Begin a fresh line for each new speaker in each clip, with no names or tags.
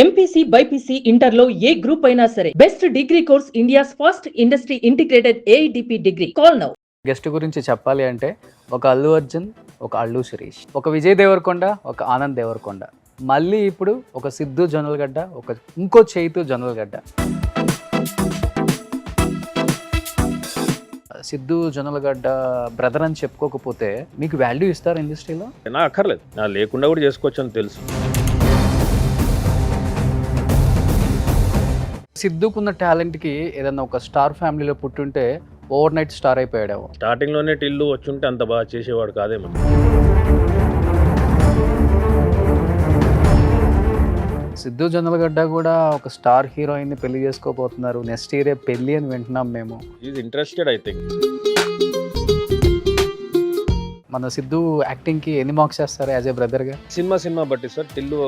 MPC BiPC ఇంటర్లో ఏ group అయినా సరే best degree course India's first industry integrated AIDP degree. Call now.
Guest గురించి చెప్పాలి అంటే ఒక అల్లు అర్జున్, ఒక అల్లు శిరీష్, ఒక విజయ్ దేవరకొండ, ఒక ఆనంద్ దేవరకొండ, మళ్ళీ ఇప్పుడు ఒక సిద్ధు జొన్నలగడ్డ, ఇంకో చైతు జొన్నలగడ్డ. సిద్ధు జొన్నలగడ్డ బ్రదర్ అని చెప్పుకోకపోతే మీకు వాల్యూ ఇస్తారు ఇండస్ట్రీలో?
నా అక్కర్లేదు, నా లేకుండా కూడా చేసుకోవచ్చు అని తెలుసు.
సిద్ధుకున్న టాలెంట్కి ఏదన్నా ఒక స్టార్ ఫ్యామిలీలో పుట్టుంటే ఓవర్ నైట్ స్టార్ అయిపోయాడేమో.
స్టార్టింగ్లోనే టిల్లు వచ్చుంటే అంత బాగా చేసేవాడు కాదేమో.
సిద్ధు జొన్నలగడ్డ కూడా ఒక స్టార్ హీరోయిన్ని పెళ్లి చేసుకోబోతున్నారు. నెక్స్ట్ ఇయరే పెళ్లి అని వింటున్నాం మేము.
Is interested I think.
మన సిద్ధు యాక్టింగ్కి ఎన్ని మార్క్స్ చేస్తారు యాజ్ ఏ బ్రదర్గా?
సినిమా బట్టి సార్. టిల్లు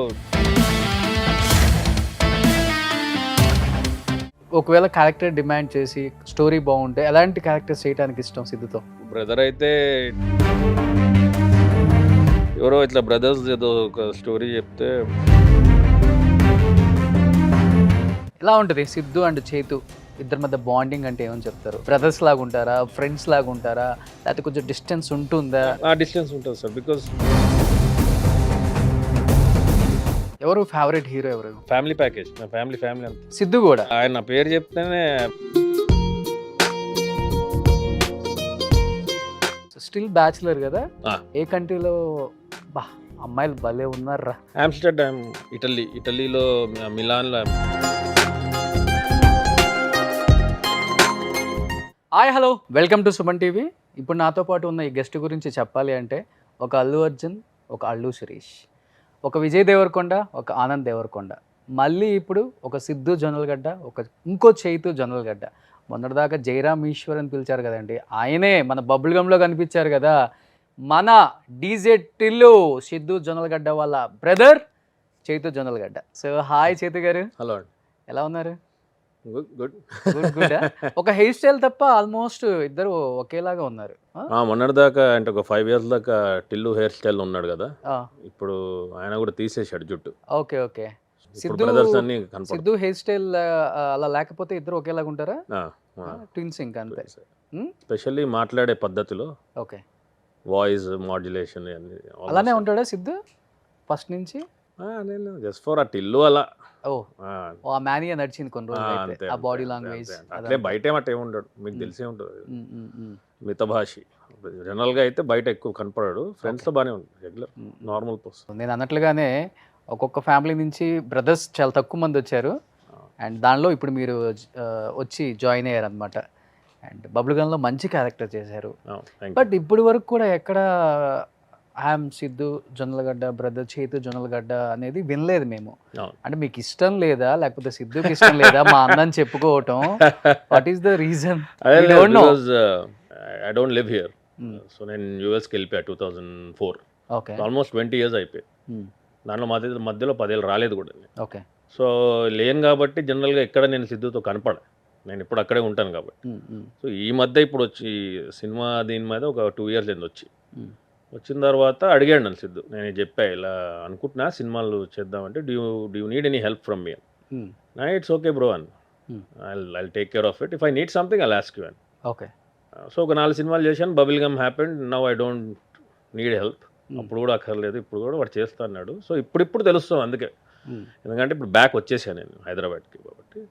ఒకవేళ క్యారెక్టర్ డిమాండ్ చేసి స్టోరీ బాగుంటే ఎలాంటి క్యారెక్టర్స్ చేయడానికి ఇష్టం సిద్ధుతో?
బ్రదర్ అయితే ఎవరో ఇట్లా బ్రదర్స్ ఏదో ఒక స్టోరీ చెప్తే
ఎలా ఉంటుంది సిద్ధు అండ్ చైతు ఇద్దరి మధ్య బాండింగ్ అంటే ఏమని చెప్తారు? బ్రదర్స్ లాగా ఉంటారా, ఫ్రెండ్స్ లాగా ఉంటారా, లేకపోతే కొంచెం డిస్టెన్స్ ఉంటుందా?
ఆ డిస్టెన్స్ ఉంటుంది సార్. బికాస్
ఎవరు ఫేవరెట్ హీరో? ఎవరు
ఫ్యామిలీ ప్యాకేజ్, నా ఫ్యామిలీ అంత.
సిద్ధు కూడా
ఆయన నా పేరు చెప్తేనే
స్టిల్ బ్యాచులర్ కదా.
ఆ.
ఏ కంట్రీలో బా అమ్మాయిలు భలే ఉన్నారా?
ఆమ్స్టర్డామ్, ఇటలీలో మిలాన్లో.
Hi hello, welcome to Suman TV. ఇప్పుడు నాతో పాటు ఉన్న ఈ గెస్ట్ గురించి చెప్పాలి అంటే ఒక అల్లు అర్జున్, ఒక అల్లు శిరీష్, ఒక విజయ్ దేవరకొండ, ఒక ఆనంద్ దేవరకొండ, మళ్ళీ ఇప్పుడు ఒక సిద్ధు జొన్నలగడ్డ, ఇంకో చైతు జొన్నలగడ్డ. మొన్నటిదాకా జయరామ్ ఈశ్వర్ అని పిలిచారు కదండి, ఆయనే మన బబుల్ గమ్లో కనిపించారు కదా, మన డీజే టిల్లు సిద్ధు జొన్నలగడ్డ వాళ్ళ brother Chaitu Jonnalagadda. So hi Chaitu గారు.
హలో,
ఎలా ఉన్నారు?
గుడ్.
గుడ్. ఒక హెయిర్ స్టైల్ తప్ప ఆల్మోస్ట్ ఇద్దరు ఒకేలాగా ఉన్నారు.
మొన్నటి దాకా అంటే ఒక 5 years దాకా టిల్లు హెయిర్ స్టైల్ ఉన్నాడు కదా, ఇప్పుడు ఆయన కూడా తీసేశాడు జుట్టు.
ఓకే. సిద్ధు హెయిర్ స్టైల్ అలా లేకపోతే ఇద్దరు ఒకేలాగా ఉంటారా? ట్విన్స్ ఇంకా అంతే.
స్పెషల్లీ మాట్లాడే పద్ధతిలో,
ఓకే,
వాయిస్ మాడ్యులేషన్
అలానే ఉంటాడా సిద్ధు ఫస్ట్ నుంచి?
నేను జస్ట్ ఫర్ ఆ టిల్లు అలా.
ఆ మేనియా నడిచింది కొన్ని రోజులు, ఆ బాడీ లాంగ్వేజ్
అట్లే. బయట ఏమంటే ఏముంటాడు మీకు తెలిసే ఉంటుంది, మితభాషి. జనరల్గా అయితే బయట ఎక్కువ కనపడాడు, ఫ్రెండ్స్తో బాగానే ఉంటుంది, రెగ్యులర్ నార్మల్ పర్సన్.
నేను అన్నట్లుగానే ఒక్కొక్క ఫ్యామిలీ నుంచి బ్రదర్స్ చాలా తక్కువ మంది వచ్చారు, అండ్ దానిలో ఇప్పుడు మీరు వచ్చి జాయిన్ అయ్యారు అనమాట. అండ్ బబుల్ గన్లో మంచి క్యారెక్టర్ చేశారు. బట్ ఇప్పటి వరకు కూడా ఎక్కడ ఐఎమ్ సిద్ధు జొన్నలగడ్డ బ్రదర్ చైతు జొన్నలగడ్డ అనేది వినలేదు మేము. అంటే మీకు ఇష్టం లేదా, లేకపోతే సిద్ధుకి ఇష్టం లేదా మా అన్నని చెప్పుకోవటం? What is the reason?
I don't live here. So నేను యూఎస్కి వెళ్ళిపోయా 2004.
ఓకే,
ఆల్మోస్ట్ 20 years అయిపోయి. దాంట్లో మధ్యలో 10 ఏళ్ళు రాలేదు కూడా.
ఓకే.
సో లేను కాబట్టి జనరల్గా ఎక్కడ నేను సిద్ధుతో కనపడ, నేను ఇప్పుడు అక్కడే ఉంటాను కాబట్టి. సో ఈ మధ్య ఇప్పుడు వచ్చి సినిమా దీని మీద ఒక 2 years అయింది వచ్చి. వచ్చిన తర్వాత అడిగాడు నన్ను సిద్ధు, నేను చెప్పా ఇలా అనుకుంటున్నా సినిమాలు చేద్దామంటే, do you need any help from me? It's okay bro అని, I take care of it, if I need something I'll ask you అని.
ఓకే.
సో ఒక 4 సినిమాలు చేశాను, bubble gum happened, now I don't need help. అప్పుడు కూడా అక్కర్లేదు, ఇప్పుడు కూడా వాడు చేస్తా అన్నాడు. సో ఇప్పుడు తెలుస్తాం అందుకే, ఎందుకంటే ఇప్పుడు బ్యాక్ వచ్చేసాను నేను హైదరాబాద్కి కాబట్టి.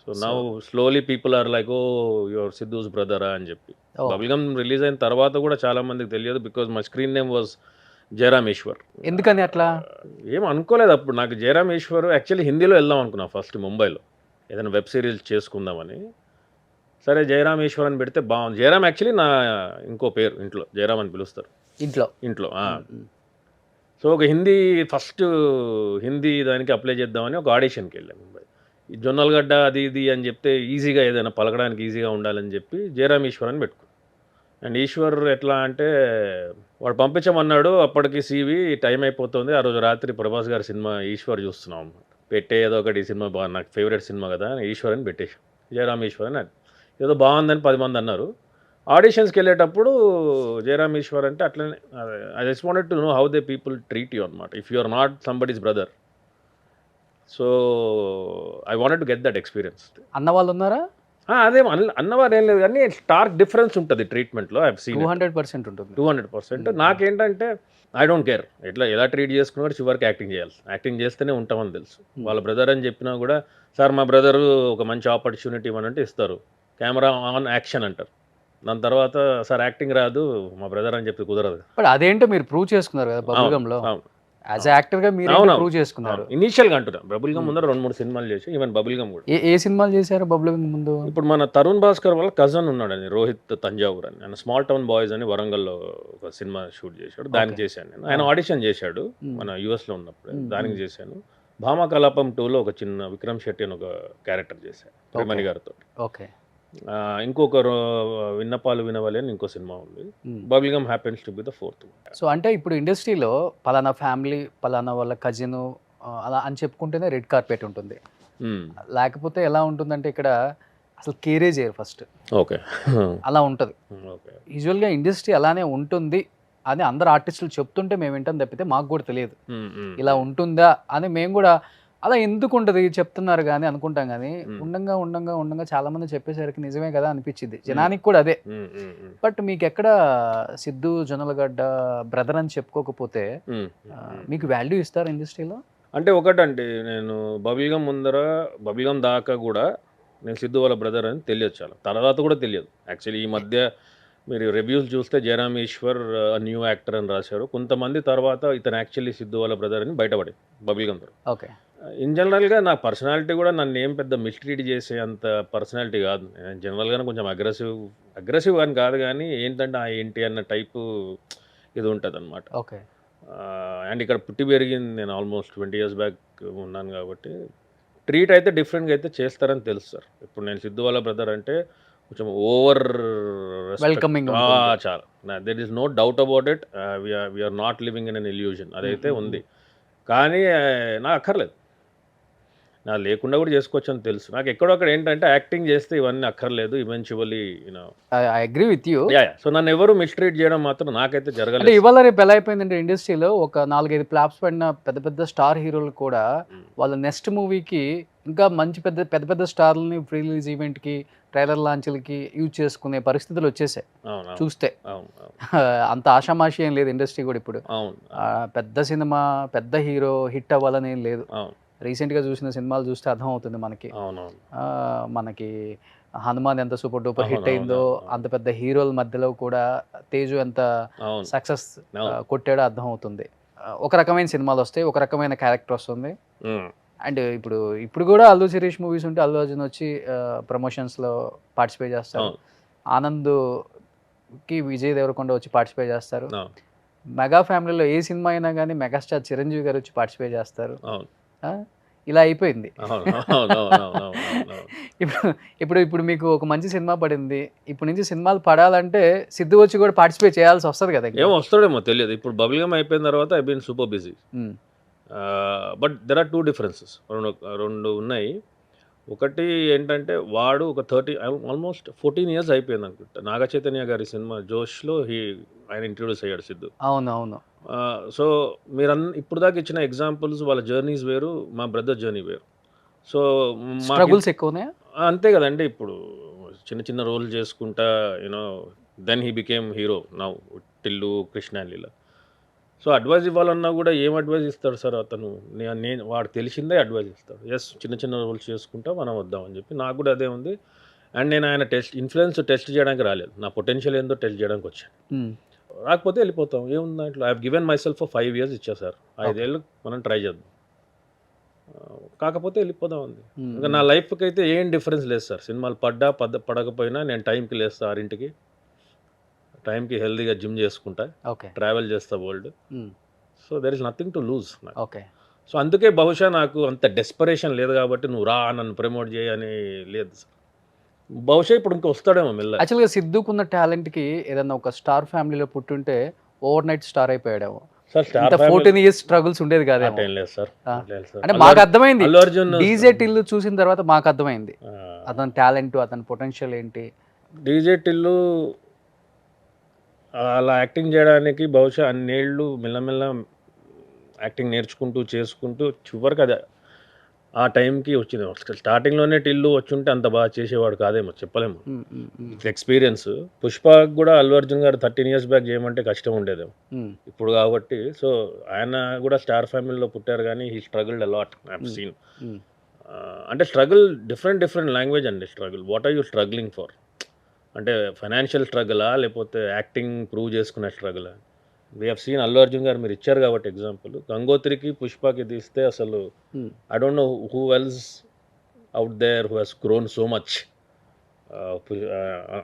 So now slowly people are like, oh your Siddhu's బ్రదరా అని చెప్పి. బబుల్ గమ్ రిలీజ్ అయిన తర్వాత కూడా చాలా మందికి తెలియదు, because my screen name was Jayaram Eshwar.
ఎందుకని అట్లా?
ఏం అనుకోలేదు అప్పుడు. నాకు జయరామ్ ఈశ్వర్ యాక్చువల్లీ హిందీలో వెళ్దాం అనుకున్నా ఫస్ట్, ముంబైలో ఏదైనా వెబ్ సిరీస్ చేసుకుందామని. సరే జయరామ్ ఈశ్వర్ అని పెడితే బాగుంది. జయరామ్ యాక్చువల్లీ నా ఇంకో పేరు, ఇంట్లో జయరామ్ అని పిలుస్తారు ఇంట్లో. సో ఒక ఫస్ట్ హిందీ దానికి అప్లై చేద్దామని ఒక ఆడిషన్కి వెళ్ళాను ముంబై. ఈ జొన్నలగడ్డ అది ఇది అని చెప్తే ఈజీగా ఏదైనా పలకడానికి ఈజీగా ఉండాలని చెప్పి జయరామ్ ఈశ్వర్ అని పెట్టుకున్నాను. అండ్ ఈశ్వర్ ఎట్లా అంటే వాడు పంపించమన్నాడు, అప్పటికి CV టైం అయిపోతుంది. ఆ రోజు రాత్రి ప్రభాస్ గారి సినిమా ఈశ్వర్ చూస్తున్నాం అన్నమాట. పెట్టే ఏదో ఒకటి, ఈ సినిమా బాగా నాకు ఫేవరెట్ సినిమా కదా, ఈశ్వర్ అని పెట్టేసి జయరామ్ ఈశ్వర్ అని ఏదో బాగుందని 10 మంది అన్నారు. ఆడిషన్స్కి వెళ్ళేటప్పుడు జయరామ్ ఈశ్వర్ అంటే అట్లనే, I just wanted to know how they people treat you అనమాట. If you are not somebody's brother, so I wanted to get that experience.
అన్న వాళ్ళు ఉన్నారా?
అదేం అన్నవారు ఏం లేదు కానీ స్టార్క్ డిఫరెన్స్ ఉంటుంది ట్రీట్మెంట్లో. ఐ హావ్ సీన్
200% ఉంటుంది.
200%. నాకేంటంటే ఐ డోంట్ కేర్ ఎలా ట్రీట్ చేసుకున్నాడు, చివరికి యాక్టింగ్ చేయాలి. యాక్టింగ్ చేస్తేనే ఉంటామని తెలుసు. వాళ్ళ బ్రదర్ అని చెప్పినా కూడా, సార్ మా బ్రదరు ఒక మంచి ఆపర్చునిటీ ఇవ్వనంటే ఇస్తారు. కెమెరా ఆన్ యాక్షన్ అంటారు. దాని తర్వాత సార్ యాక్టింగ్ రాదు మా బ్రదర్ అని చెప్పి కుదరదు.
బట్ అదేంటో మీరు ప్రూవ్ చేసుకున్నారు కదా బబుల్గమ్లో. యాజ్ యాక్టర్గా మీరు ప్రూవ్ చేసుకున్నారు.
ఇనీషియల్గా అంటున్నా, బబుల్గమ్ ముందర 2-3 సినిమాలు చేసి, ఈవెన్ బబుల్గమ్ కూడా.
ఏ సినిమాలు చేశారు బబుల్గమ్ ముందు?
ఇప్పుడు మన తరుణ్ భాస్కర్ వాళ్ళ కజన్ ఉన్నాడని, రోహిత్ తంజావూర్ అని. ఆయన స్మాల్ టౌన్ బాయ్స్ అని వరంగల్లో ఒక సినిమా షూట్ చేశాడు. దానికి చేశాను నేను. ఆయన ఆడిషన్ చేశాడు మన యూఎస్లో ఉన్నప్పుడు, దానికి చేశాను. భామా కలాపం 2లో ఒక చిన్న విక్రమ్ శెట్టి అని ఒక క్యారెక్టర్ చేశాను ప్రేమణి గారితో.
ఓకే.
ఇంకొకరు విన్నపాలు వినవాలి అని ఇంకో సినిమా ఉంది. Bubblegum happens to be the 4th.
So అంటే ఇప్పుడు ఇండస్ట్రీలో పలానా ఫ్యామిలీ, పలానా వాళ్ళ కజిన్ అలా అని చెప్పుకుంటేనే రెడ్ కార్పెట్ ఉంటుంది. లేకపోతే ఎలా ఉంటుందంటే ఇక్కడ అసలు కేరే చేయరు ఫస్ట్.
ఓకే.
అలా ఉంటుంది.
ఓకే.
యూజువల్గా ఇండస్ట్రీ అలానే ఉంటుంది అని అందరు ఆర్టిస్టులు చెప్తుంటే మేము వింటాం తప్పితే మాకు కూడా తెలియదు ఇలా ఉంటుందా అని. మేము కూడా అలా ఎందుకు ఉంటుంది చెప్తున్నారు కానీ అనుకుంటాం, కానీ ఉండంగా ఉండంగా ఉండంగా చాలా మంది చెప్పేసరికి నిజమే కదా అనిపించింది జనానికి కూడా అదే. బట్ మీకు ఎక్కడ సిద్ధు జొన్నలగడ్డ బ్రదర్ అని చెప్పుకోకపోతే మీకు వాల్యూ ఇస్తారు ఇండస్ట్రీలో?
అంటే ఒకటండి, నేను బబుల్గమ్ దాకా కూడా నేను సిద్ధు వాళ్ళ బ్రదర్ అని తెలియదు. చాలా తర్వాత కూడా తెలియదు యాక్చువల్లీ. ఈ మధ్య మీరు రివ్యూస్ చూస్తే జయరామ్ ఈశ్వర్ న్యూ యాక్టర్ అని రాశారు. కొంతమంది తర్వాత ఇతను యాక్చువల్లీ సిద్ధు వాళ్ళ బ్రదర్ అని బయటపడి బబుల్గమ్ ద్వారా.
ఓకే.
ఇన్ జనరల్గా నా పర్సనాలిటీ కూడా నన్ను ఏం పెద్ద మిస్ట్రీట్ చేసే అంత పర్సనాలిటీ కాదు. నేను జనరల్గానే కొంచెం అగ్రెసివ్ అని కాదు, కానీ ఏంటంటే ఏంటి అన్న టైపు ఇది ఉంటుంది అనమాట.
ఓకే.
అండ్ ఇక్కడ పుట్టి పెరిగింది నేను ఆల్మోస్ట్ 20 years బ్యాక్ ఉన్నాను కాబట్టి ట్రీట్ అయితే డిఫరెంట్గా అయితే చేస్తారని తెలుసు సార్. ఇప్పుడు నేను సిద్ధు వాళ్ళ బ్రదర్ అంటే కొంచెం ఓవర్
వెల్కమింగ్
చాలా. There is no doubt about it. We are not living in an illusion, అదైతే ఉంది. కానీ నాకు అక్కర్లేదు, నాకు లేకుండా కూడా చేసుకోవచ్చు అని తెలుసు. నాకు ఎక్కడొక్కడ ఏంటంటే యాక్టింగ్ చేస్తే ఇవన్నీ అక్కర్లేదు eventually, you know.
I agree with you.
So నన్ను ఎవరు మిస్ట్రీట్ చేయడం మాత్రం నాకైతే
అంటే
జరగలేదు.
ఇవాళ రేపు ఎలా అయిపోయిందంటే ఇండస్ట్రీలో ఒక 4-5 ఫ్లాప్స్ పడిన పెద్ద పెద్ద స్టార్ హీరోలు కూడా వాళ్ళ నెక్స్ట్ మూవీకి ఇంకా మంచి పెద్ద స్టార్లని ప్రీ రిలీజ్ ఈవెంట్కి, ట్రైలర్ లాంచ్లకి యూజ్ చేసుకునే పరిస్థితులు వచ్చేసాయి చూస్తే. అంత ఆషామాషి ఏం లేదు ఇండస్ట్రీ కూడా ఇప్పుడు. పెద్ద సినిమా పెద్ద హీరో హిట్ అవ్వాలని ఏం లేదు. రీసెంట్గా చూసిన సినిమాలు చూస్తే అర్థం అవుతుంది మనకి. మనకి హనుమాన్ ఎంత సూపర్ డూపర్ హిట్ అయిందో, అంత పెద్ద హీరోల మధ్యలో కూడా తేజు ఎంత సక్సెస్ కొట్టాడో అర్థం అవుతుంది. ఒక రకమైన సినిమాలు వస్తాయి, ఒక రకమైన క్యారెక్టర్ వస్తుంది. అండ్ ఇప్పుడు కూడా అల్లు శిరీష్ మూవీస్ ఉంటే అల్లు అర్జున్ వచ్చి ప్రమోషన్స్లో పార్టిసిపేట్ చేస్తారు. ఆనంద్కి విజయ్ దేవరకొండ వచ్చి పార్టిసిపేట్ చేస్తారు. మెగా ఫ్యామిలీలో ఏ సినిమా అయినా కానీ మెగాస్టార్ చిరంజీవి గారు వచ్చి పార్టిసిపేట్ చేస్తారు. ఇలా అయిపోయింది. ఇప్పుడు మీకు ఒక మంచి సినిమా పడింది, ఇప్పుడు నుంచి సినిమాలు పడాలంటే సిద్ధు వచ్చి కూడా పార్టిసిపేట్ చేయాల్సి వస్తుంది కదా.
ఏమో వస్తాడేమో తెలియదు. ఇప్పుడు బబుల్గమ్ అయిపోయిన తర్వాత I been super busy. But there are 2 differences. రెండు ఉన్నాయి. ఒకటి ఏంటంటే వాడు ఒక ఆల్మోస్ట్ 14 years అయిపోయింది అనుకుంటా. నాగ చైతన్య గారి సినిమా జోష్లో ఆయన ఇంట్రొడ్యూస్ అయ్యాడు సిద్ధు.
అవునవును.
సో మీరు ఇప్పుడు దాకా ఇచ్చిన ఎగ్జాంపుల్స్ వాళ్ళ జర్నీస్ వేరు, మా బ్రదర్ జర్నీ వేరు. సో
స్ట్రగుల్స్ ఎక్కువనే
అంతే కదండి. ఇప్పుడు చిన్న రోల్ చేసుకుంటా, you know, then he became hero now, Tillu, Krishna and Leela. So advice ఇవ్వాలన్నా కూడా ఏం అడ్వైజ్ ఇస్తాడు సార్ అతను? నేను వాడు తెలిసిందే అడ్వైజ్ ఇస్తాడు. ఎస్, చిన్న రోల్స్ చేసుకుంటా మనం వద్దామని చెప్పి నాకు కూడా అదే ఉంది. అండ్ నేను ఆయన ఇన్ఫ్లుయెన్స్ టెస్ట్ చేయడానికి రాలేదు, నా పొటెన్షియల్ ఏందో టెస్ట్ చేయడానికి వచ్చాను. రాకపోతే వెళ్ళిపోతాం, ఏముంది దాంట్లో. I have given my self 5 years ఇచ్చా సార్. 5 ఏళ్ళు మనం ట్రై చేద్దాం, కాకపోతే వెళ్ళిపోదాం ఉంది. ఇంకా నా లైఫ్కి అయితే ఏం డిఫరెన్స్ లేదు సార్. సినిమాలు పడకపోయినా నేను టైంకి లేస్తా, 6ంటికి టైంకి హెల్దీగా జిమ్ చేసుకుంటా, ట్రావెల్ చేస్తా world. So there is nothing to lose. So అందుకే బహుశా నాకు అంత డెస్పరేషన్ లేదు కాబట్టి నువ్వు రా నన్ను ప్రమోట్ చేయని లేదు సార్. బహుశా ఇప్పుడు ఇంకా వస్తాడేమో మెల్ల.
యాక్చువల్గా సిద్ధుకున్న టాలెంట్కి ఏదన్నా ఒక స్టార్ ఫ్యామిలీలో పుట్టుంటే ఓవర్ నైట్ స్టార్ అయిపోయాడేమో సార్. 14 years స్ట్రగుల్స్ ఉండేది కాదేమో. అంటే మాకు అర్థమైంది,
అల్లు అర్జున్
డీజే టిల్లు చూసిన తర్వాత మాకు అర్థమైంది అతని టాలెంట్, అతని పొటెన్షియల్ ఏంటి.
డీజే టిల్లు అలా యాక్టింగ్ చేయడానికి బహుశా అన్నేళ్ళు మెల్లమెల్ల యాక్టింగ్ నేర్చుకుంటూ చేసుకుంటూ చివరికి అది ఆ టైంకి వచ్చింది. స్టార్టింగ్‌లోనే టిల్లు వచ్చుంటే అంత బాగా చేసేవాడు కాదేమో చెప్పలేము. ఎక్స్‌పీరియన్స్. 'పుష్ప' కూడా అల్లు అర్జున్ గారు 13 ఇయర్స్ బ్యాక్ చేయమంటే కష్టం ఉండేదేమో. ఇప్పుడు కాబట్టి సో ఆయన కూడా స్టార్ ఫ్యామిలీలో పుట్టారు కానీ he struggled a lot I have seen. అంటే స్ట్రగుల్ డిఫరెంట్ లాంగ్వేజ్ అండి struggle. What are you struggling for? అంటే ఫైనాన్షియల్ స్ట్రగులా లేకపోతే యాక్టింగ్ ప్రూవ్ చేసుకునే స్ట్రగులా? We have seen Allu Arjun garu మీరు ఇచ్చారు కాబట్టి ఎగ్జాంపుల్. 'గంగోత్రికి', 'పుష్పకి' తీస్తే అసలు I don't know who else out there who he's grown so much.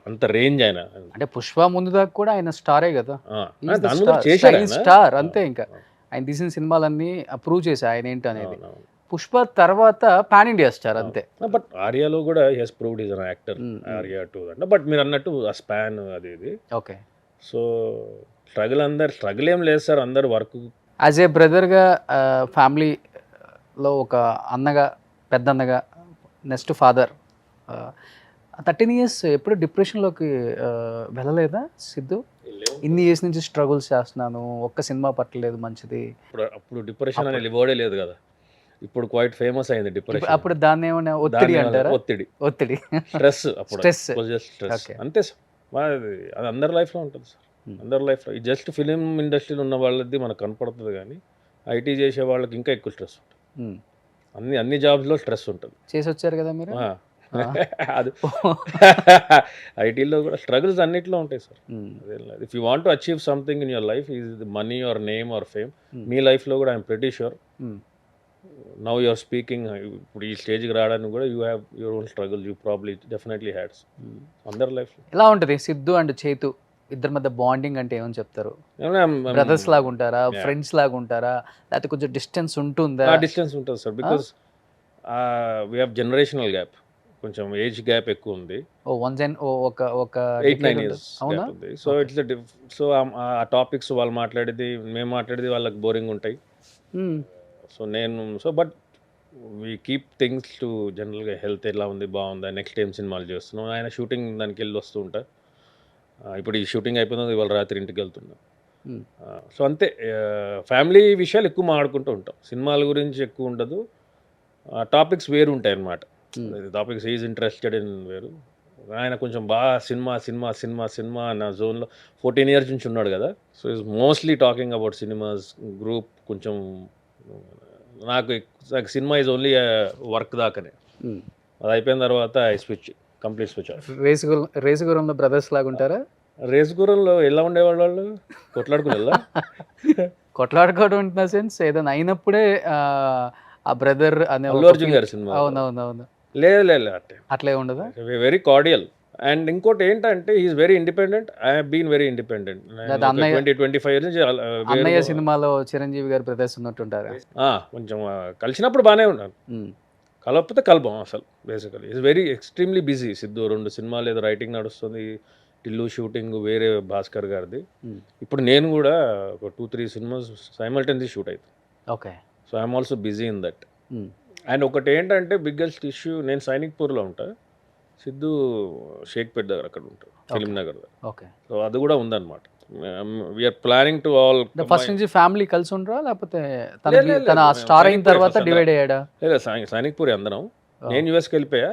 అంత రేంజ్ ఆయన.
అంటే 'పుష్ప' ముందు దాకా కూడా ఆయన స్టారే కదా.
దాని ముందు చేశారు ఆయన.
స్టార్ అంతే. ఇంకా ఆయన తీసిన సినిమాలన్నీ ప్రూవ్ చేశాయి ఆయన ఏంటి అనేది.
అవునవును.
'పుష్ప' తర్వాత పాన్ ఇండియా స్టార్ అంతే.
బట్ 'ఆర్యాలో' కూడా he has proved is an actor. 'Arya 2' అంటే బట్ మీరు అన్నట్టు ఆ స్పాన్ అది ఇది.
ఓకే.
సో స్ట్రగుల్ ఏం లేదు సార్, అందరు వర్క్.
యాజ్ ఏ బ్రదర్గా ఫ్యామిలీలో ఒక అన్నగా, పెద్దన్నగా, నెక్స్ట్ ఫాదర్, 13 ఇయర్స్ ఎప్పుడు డిప్రెషన్లోకి వెళ్ళలేదా సిద్ధు? ఇన్ని ఇయర్స్ నుంచి స్ట్రగుల్స్ చేస్తున్నాను, ఒక్క సినిమా పట్టలేదు మంచిది.
అప్పుడు డిప్రెషన్ అనే వర్డే లేదు కదా. ఇప్పుడు క్వైట్ ఫేమస్ అయింది డిప్రెషన్.
అప్పుడు దాన్ని ఏమైనా ఒత్తిడి అంటారా? ఒత్తిడి
స్ట్రెస్. అప్పుడు
స్ట్రెస్.
స్ట్రెస్ అంతే సార్. అది అందరి లైఫ్లో ఉంటుంది సార్. అందరి లైఫ్లో ఈ జస్ట్ ఫిలిం ఇండస్ట్రీలో ఉన్న వాళ్ళది మనకు కనపడుతుంది కానీ ఐటీ చేసే వాళ్ళకి ఇంకా ఎక్కువ స్ట్రెస్ ఉంటుంది. అన్ని జాబ్స్లో స్ట్రెస్ ఉంటుంది.
చేసి వచ్చారు కదా మీరు.
అది ఐటీలో కూడా స్ట్రగుల్స్ అన్నిట్లో ఉంటాయి sir. If you want to achieve something in your life is money or name or fame. మీ లైఫ్లో కూడా I'm pretty sure now you are speaking. ఇప్పుడు ఈ స్టేజ్కి రావడానికి కూడా you have your own struggle. You probably definitely had అందరి లైఫ్లో.
ఎలా ఉంటుంది సిద్ధు అండ్ చేతు ఇద్దరి మధ్య బాండింగ్ అంటే ఏమని చెప్తారు? బ్రదర్స్ లాగా ఉంటారా, ఫ్రెండ్స్ లాగా ఉంటారా, లేకపోతే కొంచెం డిస్టెన్స్ ఉంటుందా?
డిస్టెన్స్ ఉంటుంది sir, because we have generational gap, కొంచెం ఏజ్ గ్యాప్ ఎక్కువ ఉంది.
ఒక
8-9 years గ్యాప్ ఉంది. సో ఇట్స్ సో ఆ టాపిక్స్ వాళ్ళు మాట్లాడేది మేము మాట్లాడేది వాళ్ళకి బోరింగ్ ఉంటాయి. So but we keep things to జనరల్గా హెల్త్ ఎలా ఉంది, బాగుందా, నెక్స్ట్ ఏం సినిమాలు చేస్తున్నాం. ఆయన షూటింగ్ దానికి వెళ్ళి వస్తూ ఉంటా. ఇప్పుడు ఈ షూటింగ్ అయిపోయింది, ఇవాళ రాత్రి ఇంటికి వెళ్తున్నా. సో అంతే, ఫ్యామిలీ విషయాలు ఎక్కువ మాట్లాడుకుంటూ ఉంటాం. సినిమాల గురించి ఎక్కువ ఉండదు, టాపిక్స్ వేరు ఉంటాయి అన్నమాట. టాపిక్స్ ఈజ్ ఇంట్రెస్టెడ్ ఇన్ వేరు. ఆయన కొంచెం బాగా సినిమా నా జోన్లో 14 years నుంచి ఉన్నాడు కదా. So is mostly talking about cinemas group. కొంచెం నాకు సినిమా ఈజ్ ఓన్లీ వర్క్ దాకానే, అది అయిపోయిన తర్వాత కంప్లీట్ స్విచ్ ఆఫ్.
రేసుగురంలో బ్రదర్స్ లాగా ఉంటారా?
రేసుగురంలో ఎలా ఉండేవాళ్ళు వాళ్ళు?
కొట్లాడుకోవడం ఇన్ ద సెన్స్ ఏదైనా అయినప్పుడే ఆ బ్రదర్ అనే
అల్లు అర్జున్ గారి సినిమా.
అవునవునవును.
లేదు
అట్లే ఉండదా?
Very cordial. అండ్ ఇంకోటి ఏంటంటే he's very independent. I have been very independent. 20-25 years నుంచి
అన్నయ్య సినిమాలో చిరంజీవి గారి బ్రదర్స్ ఉన్నట్టుంటారా?
కొంచెం కలిసినప్పుడు బాగానే ఉన్నాను, కలపతే కలపం అసలు. Basically is very extremely busy. Siddhu 2 సినిమాలు ఏదో రైటింగ్ నడుస్తుంది, టిల్లు షూటింగ్ వేరే భాస్కర్ గారిది. ఇప్పుడు నేను కూడా ఒక 2-3 సినిమాస్ సైమల్టేనియస్లీ షూట్ అవుతుంది.
Okay.
So I'm also busy in that. And ఒకటి ఏంటంటే బిగ్గెస్ట్ ఇష్యూ, నేను సైనిక్పూర్లో ఉంటా, సిద్ధు షేక్పేట్ దగ్గర అక్కడ ఉంటాడు, ఫిలిం నగర్ దగ్గర.
ఓకే.
సో అది కూడా ఉందన్నమాట. We are planning to all.
First నుంచి ఫ్యామిలీ కలిసి ఉండరా, లేకపోతే తన స్టార్ అయిన తర్వాత డివైడ్ అయ్యాడా?
లేదా సైనిక్పూర్ అందరం. నేను యూఎస్కి వెళ్ళిపోయా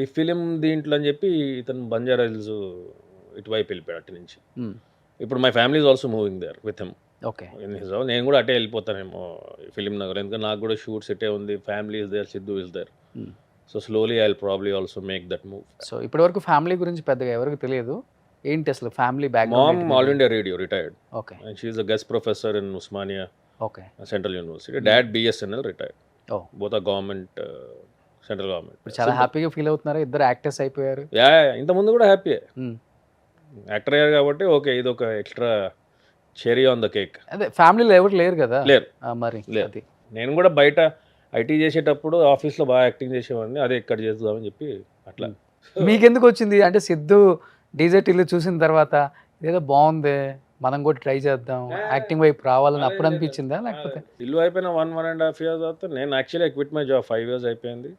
ఈ ఫిలిం దీంట్లో అని చెప్పి, ఇతను బంజారా హిల్స్ ఇటువైపు వెళ్ళిపోయాడు అటు నుంచి. ఇప్పుడు my family is also moving there with him.
Okay.
నేను కూడా అటే వెళ్ళిపోతానేమో ఫిలిం నగర్, ఎందుకంటే నాకు కూడా షూట్స్ ఇటే ఉంది, family is there, Siddhu is there. So slowly I will probably also make that move.
So ఇప్పటివరకు ఫ్యామిలీ గురించి పెద్దగా ఎవరికి తెలియదు. ఏంటి అసలు family
background? Mom All India Radio retired.
Okay.
And she is a guest professor in Osmania
okay
central university. Dad BSNL retired. Both are government, central government.
చాలా హ్యాపీగా feel అవుతున్నారు, ఇద్దరు యాక్టర్స్ అయిపోయారు.
ఇంత ముందు కూడా హ్యాపీయే, యాక్టర్ అయ్యారు కాబట్టి ఓకే, ఇది ఒక extra cherry on the cake.
అదే ఫ్యామిలీలో ఎవరు లేరు కదా.
లేరు
మరి
లేదు. నేను కూడా బయట ఐటీ చేసేటప్పుడు ఆఫీస్లో బాగా యాక్టింగ్ చేసేవాడిని, అదే ఇక్కడ చేద్దామని చెప్పి అట్లా.
మీకెందుకు వచ్చింది అంటే సిద్ధు డీజే టిల్లు చూసిన తర్వాత ఇదేదో బాగుంది, మనం కూడా ట్రై చేద్దాం, యాక్టింగ్ వైపు రావాలని అప్పుడు అనిపించిందా, లేకపోతే?
ఇల్లు అయిపోయిన 1.5 years తర్వాత నేను actually quit my job. 5 years అయిపోయింది.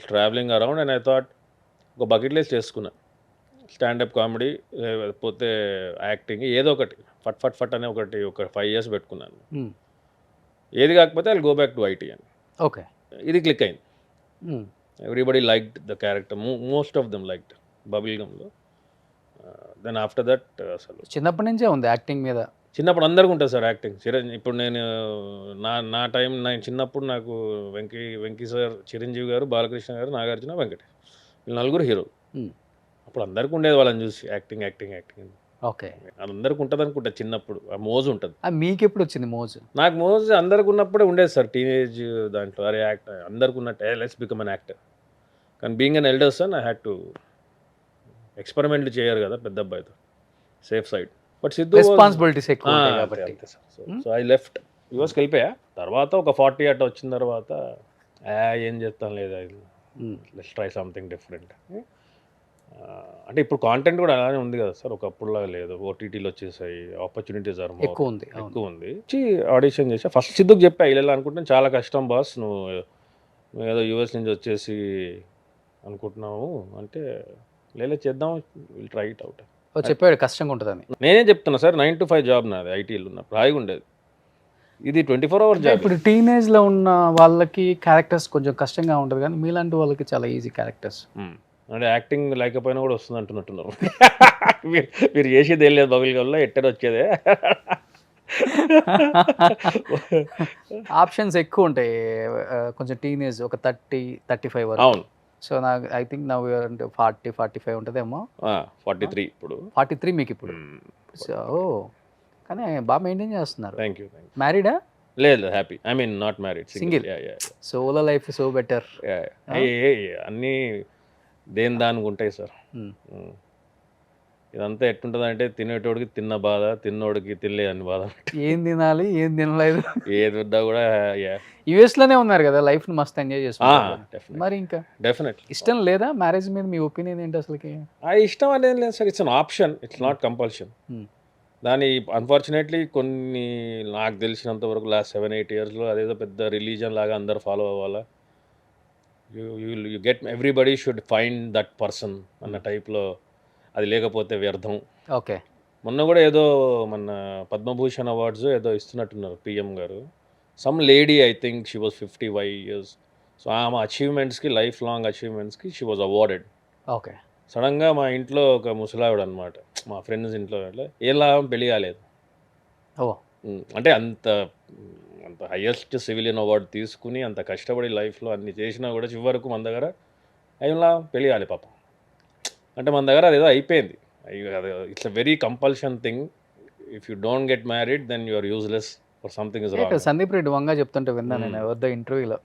Travelling around and I thought ఒక బకెట్ లిస్ట్ చేసుకున్నా, స్టాండప్ కామెడీ లేకపోతే యాక్టింగ్, ఏదో ఒకటి ఫట్ అనే ఒక 5 years పెట్టుకున్నాను. ఏది కాకపోతే I go back to IT అని.
ఓకే.
ఇది క్లిక్ అయింది.
Hmm.
Everybody liked the character, most of them liked bubble గమ్లో. దెన్ ఆఫ్టర్ దట్ అసలు
చిన్నప్పటి నుంచే ఉంది యాక్టింగ్ మీద.
చిన్నప్పుడు అందరికీ ఉంటుంది సార్ యాక్టింగ్. ఇప్పుడు నేను నా టైం నేను చిన్నప్పుడు నాకు వెంకీ సార్, చిరంజీవి గారు, బాలకృష్ణ గారు, నాగార్జున, వెంకటేష్ వీళ్ళు నలుగురు హీరోలు.
Hmm.
అప్పుడు అందరికీ ఉండేది వాళ్ళని చూసి యాక్టింగ్ యాక్టింగ్ యాక్టింగ్.
ఓకే.
అందరికి ఉంటుంది అనుకుంటా చిన్నప్పుడు, ఆ మోజు ఉంటుంది.
మీకు ఎప్పుడు వచ్చింది మోజు?
నాకు మోజు అందరికి ఉన్నప్పుడే ఉండేది సార్, టీనేజ్ దాంట్లో. అరే యాక్ట్ అందరికి ఉన్నట్టు లెట్స్ బికమ్ అన్ యాక్టర్. కానీ being an elder son I had to ఎక్స్పెరిమెంట్లు చేయరు కదా పెద్ద అబ్బాయితో, safe side. But Siddhu
responsibilities ఎక్కువ ఉంటాయి కాబట్టి.
సో ఐ లెఫ్ట్ యూఎస్కి వెళ్ళిపోయా. తర్వాత ఒక 40 అట్లా వచ్చిన తర్వాత ఏం చేస్తాను లేదా, లెట్స్ ట్రై సంథింగ్ డిఫరెంట్. అంటే ఇప్పుడు కాంటెంట్ కూడా అలానే ఉంది కదా సార్, ఒకప్పుడులా లేదు. ఓటీటీలు వచ్చేసాయి, ఆపర్చునిటీస్
ఎక్కువ ఉంది.
ఎక్కువ ఉంది. ఆడిషన్ చేసా. ఫస్ట్ సిద్ధుకు చెప్పా ఇలా అనుకుంటున్నాను, చాలా కష్టం బాస్, నువ్వు ఏదో యూఎస్ నుంచి వచ్చేసి అనుకుంటున్నావు అంటే, లేదా చేద్దాం, విల్ ట్రై ఇట్ అవుట్.
చెప్పాడు కష్టంగా ఉంటుందని.
నేనే చెప్తున్నా సార్, 9 to 5 జాబ్ నాది. ఐటీలో ఉన్నప్పుడు హాయిగా ఉండేది. ఇది 24 hours జాబ్.
ఇప్పుడు టీనేజ్లో ఉన్న వాళ్ళకి క్యారెక్టర్స్ కొంచెం కష్టంగా ఉంటుంది, కానీ మీలాంటి వాళ్ళకి చాలా ఈజీ క్యారెక్టర్స్.
అంటే యాక్టింగ్ లేకపోయినా కూడా వస్తుంది అంటున్నట్టున్నారు. మీరు చేసేది ఏం లేదు బబుల్ గమ్లో, ఎట్టని వచ్చేదే.
ఆప్షన్స్ ఎక్కువ ఉంటాయి కొంచెం టీనేజ్, ఒక 30-35 వరకు.
అవును.
సో నాకు ఐ థింక్ నా 40-45 ఉంటుందేమో.
43 ఇప్పుడు.
43 మీకు ఇప్పుడు. సో కానీ బాగా మెయింటైన్ చేస్తున్నారు.
Thank you.
మ్యారీడా?
లేదు, happy. I mean not married,
single. Solo life so better.
అన్నీ దేని దానికి ఉంటాయి సార్. ఇదంతా ఎట్టుంటుంది అంటే, తినేటోడికి తిన్న బాధ, తిన్నోడికి తినలేదని బాధ.
ఏం తినాలి, ఏం తినలేదు,
ఏది ఉన్నా కూడా
యుఎస్ లోనే ఉన్నారు కదా, లైఫ్ ని మస్త్ ఎంజాయ్ చేస్తున్నారు. మరి ఇంకా
డెఫినెట్లీ
ఇష్టం లేదా మ్యారేజ్ మీద? మీ ఒపీనియన్ ఏంటి అసలుకి?
ఆ ఇష్టం అనేది లేదు sir, it's an option, it's not compulsion. దాని అన్ఫార్చునేట్లీ కొన్ని నాకు తెలిసినంత వరకు లాస్ట్ 7-8 yearsలో అదేదో పెద్ద రిలీజన్ లాగా అందరు ఫాలో అవ్వాలా, you get everybody should find that person అన్న టైప్లో, అది లేకపోతే వ్యర్థం.
ఓకే.
మొన్న కూడా ఏదో మన పద్మభూషణ్ అవార్డ్స్ ఏదో ఇస్తున్నట్టున్నారు పిఎం గారు. Some lady, I think she was 55 years. So ఆమె అచీవ్మెంట్స్కి, లైఫ్ లాంగ్ అచీవ్మెంట్స్కి షీ వాజ్ అవార్డెడ్.
ఓకే.
సడన్గా మా ఇంట్లో ఒక ముసలావిడ అనమాట, మా ఫ్రెండ్స్ ఇంట్లో ఏం లాభం, పెళ్లి కాలేదు.
ఓ.
అంటే అంత హయ్యెస్ట్ సివిలియన్ అవార్డు తీసుకుని అంత కష్టపడి లైఫ్లో అన్ని చేసినా కూడా చివరకు మన దగ్గర ఏం లాభం, పెళ్లి కాలేదు పాపం. అంటే మన దగ్గర అదేదో అయిపోయింది. It's a very compulsion thing. If you don't get married then you are useless or something is wrong.
Sandeep Reddy Vanga చెప్తుంటే విన్నాను నేను ఎవరిదో ఇంటర్వ్యూలో.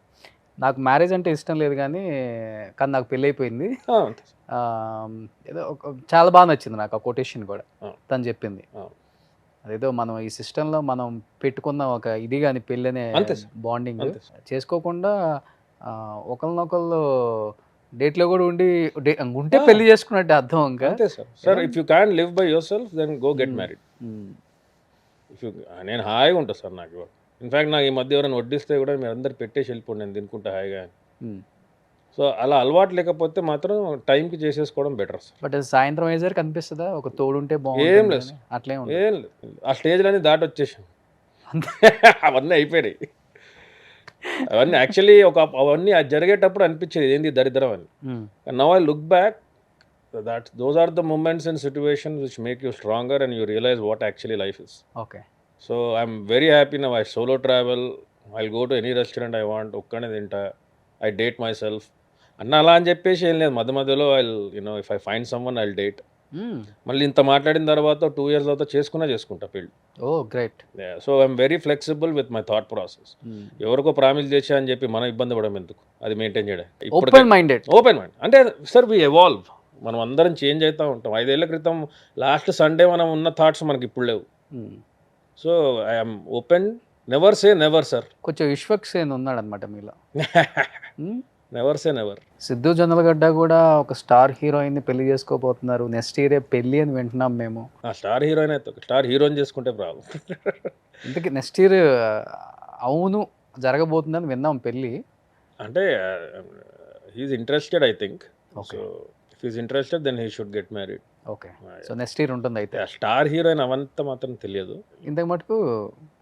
నాకు మ్యారేజ్ అంటే ఇష్టం లేదు కానీ నాకు పెళ్ళి అయిపోయింది. ఏదో చాలా బాగా నచ్చింది నాకు ఆ కొటేషన్ కూడా తను చెప్పింది. అదేదో మనం ఈ సిస్టంలో మనం పెట్టుకున్న ఒక ఇది కానీ పెళ్ళి అనే బాండింగ్ చేసుకోకుండా ఒకరినొకళ్ళు డేట్లో కూడా ఉంటే పెళ్లి చేసుకున్నట్టు అర్థం. ఇంకా
అంతే sir. Sir if you can live by your self then go get married. If you నేను హాయిగా ఉంటుంది సార్. నాకు ఇన్ఫ్యాక్ట్ నాకు ఈ మధ్య ఎవరైనా వడ్డిస్తే కూడా మీరు అందరు పెట్టేసి వెళ్ళిపోండి, నేను తినుకుంటా హాయిగా. సో అలా అలవాటు లేకపోతే మాత్రం టైంకి చేసేసుకోవడం బెటర్ సార్.
బట్ సాయంత్రం అయ్యేసరికి అనిపిస్తుందా ఒక తోడుంటే బాగుంది?
ఏం లేదు,
అట్లే
ఏం లేదు. ఆ స్టేజ్లన్నీ దాటి వచ్చేసాం, అవన్నీ అయిపోయినాయి. అవన్నీ యాక్చువల్లీ అవన్నీ జరిగేటప్పుడు అనిపించేది ఏంది దరిద్రం అని. Now I look back, those are the moments and situations which make you stronger and you realize what actually life is.
Okay. So
I'm very happy now. I solo travel, I go to any restaurant I want, ఒక్కనే తింటా, I date my self అన్న. అలా అని చెప్పేసి ఏం లేదు, మధ్య మధ్యలో if I find someone I date. మళ్ళీ ఇంత మాట్లాడిన తర్వాత 2 years తర్వాత చేసుకుంటా పెళ్ళి.
Oh great.
So I'm very flexible with my thought process. ఎవరికో ప్రామిస్ చేసా అని చెప్పి మనం ఇబ్బంది పడడం ఎందుకు, అది మెయింటైన్ చేయడం.
ఓపెన్ మైండ్
అంటే సార్ వి ఎవాల్వ్, మనం అందరం చేంజ్ అవుతూ ఉంటాం. 5 ఏళ్ల క్రితం లాస్ట్ సండే మనం ఉన్న థాట్స్ మనకి ఇప్పుడు లేవు. So I'm open, never say never sir.
కొంచెం విశ్వక్సేన్ ఉన్నాడు అనమాట మీలో.
Never say never.
Siddhu Jonnalagadda కూడా ఒక స్టార్ హీరోయిన్ పెళ్లి చేసుకోబోతున్నారు. నెక్స్ట్ ఇయరే పెళ్లి అని వింటున్నాం మేము.
స్టార్ హీరోయిన్ అయితే స్టార్ హీరోయిన్ చేసుకుంటే ప్రాబ్లం.
ఇంతకీ నెక్స్ట్ ఇయర్ అవును జరగబోతుందని విన్నాం పెళ్ళి.
అంటే he's interested I think. So if he's interested then he should get married.
Okay. So next year ఉంటుంది అయితే.
స్టార్ హీరోయిన్ అవంతా మాత్రం తెలియదు.
ఇంతకు మటుకు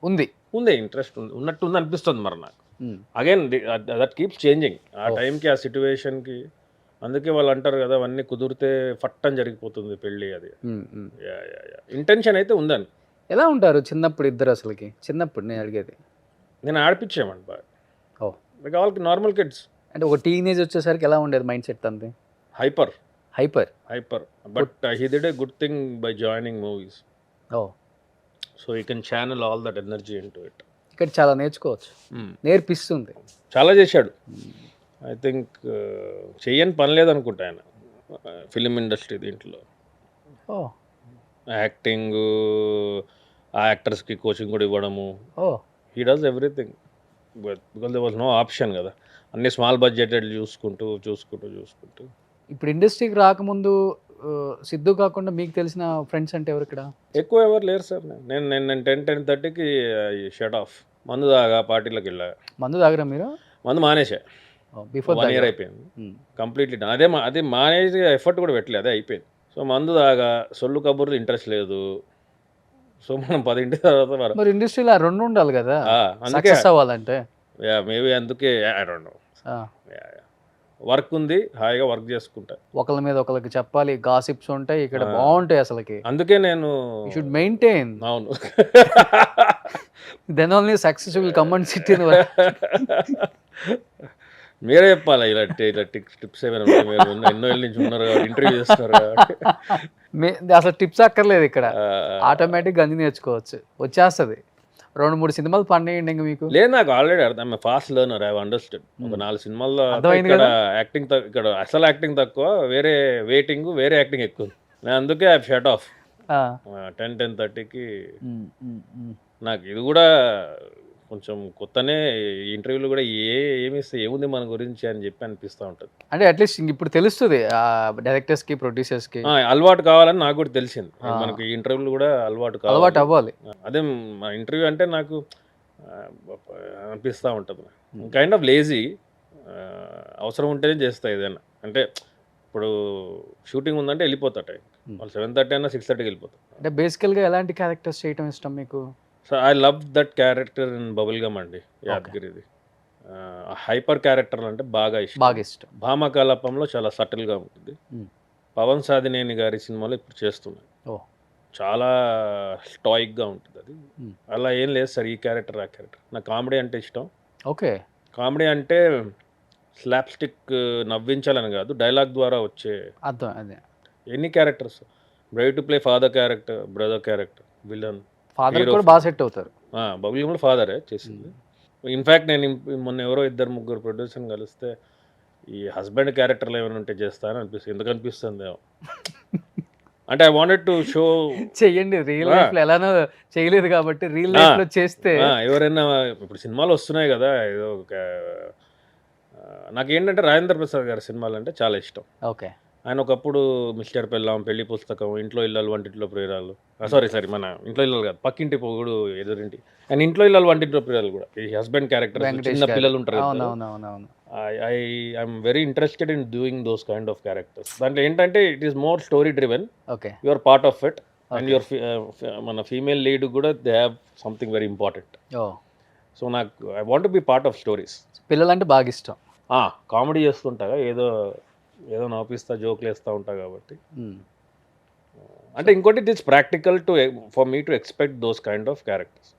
ఉంది
ఇంట్రెస్ట్ ఉన్నట్టు ఉంది అనిపిస్తుంది మరి నాకు. Again that keeps changing. ఆ
Oh.
టైంకి ఆ సిచ్యువేషన్కి, అందుకే వాళ్ళు అంటారు కదా, అవన్నీ కుదిరితే ఫట్టని జరిగిపోతుంది పెళ్ళి అది. ఇంటెన్షన్ అయితే ఉందని.
ఎలా ఉంటారు చిన్నప్పుడు ఇద్దరు అసలుకి? చిన్నప్పుడు నేను అడిగేది.
నేను ఆడిపించామండి బాగా.
Oh.
Like all normal kids.
అంటే ఒక టీనేజ్ వచ్చేసరికి ఎలా ఉండేది మైండ్ సెట్ అంతే?
Hyper
hyper.
But he did a good thing by joining movies.
Oh.
So you can channel all that energy into it.
ఇక్కడ చాలా నేర్చుకోవచ్చు, నేర్పిస్తుంది.
చాలా చేశాడు. ఐ థింక్ చెయ్యని పని లేదనుకుంటా ఆయన ఫిలిం ఇండస్ట్రీ దీంట్లో.
ఓ.
యాక్టింగ్, ఆ యాక్టర్స్కి కోచింగ్ కూడా ఇవ్వడము.
Oh.
He does everything because they was no option కదా, అన్ని స్మాల్ బడ్జెటెడ్ చూసుకుంటూ.
ఇప్పుడు ఇండస్ట్రీకి రాకముందు సిద్ధు కాకుండా మీకు తెలిసిన ఫ్రెండ్స్ అంటే ఎవరు ఇక్కడ?
ఎక్కువ ఎవరు లేరు సార్. నేను 10:30కి షట్ ఆఫ్. మందు దాగా పార్టీలకు వెళ్ళా.
మందు తాగరా మీరు?
మందు మానేసా.
బిఫోర్
1 year అయిపోయింది కంప్లీట్లీ. అదే మానేసి ఎఫర్ట్ కూడా పెట్టలేదు, అదే అయిపోయింది. సో మందు దాగా సొల్లు కబుర్లు ఇంట్రెస్ట్ లేదు. సో మనం 10 తర్వాత
మరి ఇండస్ట్రీలో 2 ఉండాలి కదా
అందుకే
సక్సెస్ అవ్వాలంటే.
మేబీ అందుకే ఐ డోంట్ నో. వర్క్ ఉంది, హాయిగా వర్క్ చేసుకుంటా.
ఒకళ్ళ మీద ఒకళ్ళకి చెప్పాలి, గాసిప్స్ ఉంటాయి ఇక్కడ, బాగుంటాయి అసలుకి.
అందుకే నేను
షుడ్ మెయింటైన్.
అవును.
Then only success will come and sit in.
మీరే చెప్పాలా ఇలా టిప్స్ ఏమైనా ఉంటే? మీరు ఎన్నో ఏళ్ళ నుంచి ఉన్నారు కాబట్టి, ఇంటర్వ్యూ చేస్తున్నారు కాబట్టి.
అసలు టిప్స్ అక్కర్లేదు ఇక్కడ, ఆటోమేటిక్గా అన్ని నేర్చుకోవచ్చు, వచ్చేస్తుంది. 2-3 సినిమాలు పడినాయండి ఇంక మీకు?
లేదు, నాకు ఆల్రెడీ అర్థం. Fast learner, I understand. ఒక 4 సినిమాల్లో
అర్థమైంది
ఇక్కడ
కదా?
యాక్టింగ్ ఇక్కడ అసలు యాక్టింగ్ తక్కువ, వేరే వెయిటింగ్, వేరే యాక్టింగ్ ఎక్కువ. నేను అందుకే ఐ షట్ ఆఫ్ 10:30కి. నాకు ఇది కూడా కొంచెం కొత్తనే, ఇంటర్వ్యూలు కూడా ఏమిస్తే ఏముంది మన గురించి అని చెప్పి అనిపిస్తూ ఉంటుంది.
అంటే అట్లీస్ట్ ఇప్పుడు తెలుస్తుంది డైరెక్టర్స్కి, ప్రొడ్యూసర్స్కి.
అలవాటు కావాలని నాకు కూడా తెలిసింది. మనకి ఇంటర్వ్యూలు కూడా అలవాటు
అవ్వాలి.
అదే మా ఇంటర్వ్యూ అంటే నాకు అనిపిస్తూ ఉంటుంది. Kind of lazy. అవసరం ఉంటేనే చేస్తా ఏదైనా. అంటే ఇప్పుడు షూటింగ్ ఉందంటే వెళ్ళిపోతా టైం. వాళ్ళు 7:30 అయినా 6:30కి వెళ్ళిపోతాం.
అంటే బేసికల్గా ఎలాంటి క్యారెక్టర్స్ చేయటం ఇష్టం మీకు?
So I love that character in Bubblegum అండి, యాదగిరిది. హైపర్ క్యారెక్టర్ అంటే బాగా ఇష్టం. భామకలాపంలో చాలా సటిల్గా ఉంటుంది. పవన్ సాధినేని గారి సినిమాలో ఇప్పుడు చేస్తున్నాను, చాలా స్టాయిక్గా ఉంటుంది అది. అలా ఏం లేదు సార్, ఈ క్యారెక్టర్ ఆ క్యారెక్టర్. నాకు కామెడీ అంటే ఇష్టం.
ఓకే.
కామెడీ అంటే స్లాప్ స్టిక్ నవ్వించాలని కాదు, డైలాగ్ ద్వారా వచ్చే
అర్థం. అదే
ఎన్ని characters. Brave to play father character, brother character, villain,
father కూడా బాగా సెట్ అవుతారు.
బబుల్ గమ్ ఫాదరే చేసింది. ఇన్ఫ్యాక్ట్ నేను మొన్న ఎవరో 2-3 ప్రొడ్యూసర్ని కలిస్తే ఈ హస్బెండ్ క్యారెక్టర్లు ఏమైనా ఉంటే చేస్తానని అనిపిస్తుంది. ఎందుకు అనిపిస్తుంది అంటే ఐ వాంటెడ్ టు షో
చెయ్యండి. రియల్ లైఫ్ లో ఎలానో చేయలేదు కాబట్టి రియల్ లైఫ్ లో చేస్తే
ఎవరైనా. ఇప్పుడు సినిమాలు వస్తున్నాయి కదా, ఏదో ఒక నాకేంటంటే రాజేంద్ర ప్రసాద్ గారి సినిమాలు అంటే చాలా ఇష్టం.
ఓకే.
ఆయన ఒకప్పుడు మిస్టర్ పెళ్ళాం, పెళ్లి పుస్తకం, ఇంట్లో ఇల్లాలు వంటింట్లో ప్రియురాలు, సారీ మన ఇంట్లో ఇల్లాలు కాదు, పక్కింటి పొగుడు ఎదురింటి, అండ్ ఇంట్లో ఇల్లాలు వంటింట్లో ప్రియురాలు కూడా ఈ హస్బెండ్ క్యారెక్టర్. చిన్న పిల్లలు ఉంటారు, I'm very interested in doing those kind of characters. దాంట్లో ఏంటంటే it is more story driven.
Okay.
Your part of it and your మన ఫీమేల్ లీడ్ కూడా they have something very important. So నాకు I want be part of stories.
పిల్లలంటే బాగా ఇష్టం.
Comedy చేస్తుంటా, ఏదో నవ్విస్తా, జోక్లు వేస్తూ ఉంటా కాబట్టి. అంటే ఇంకోటి it is practical for me to expect those kind of characters.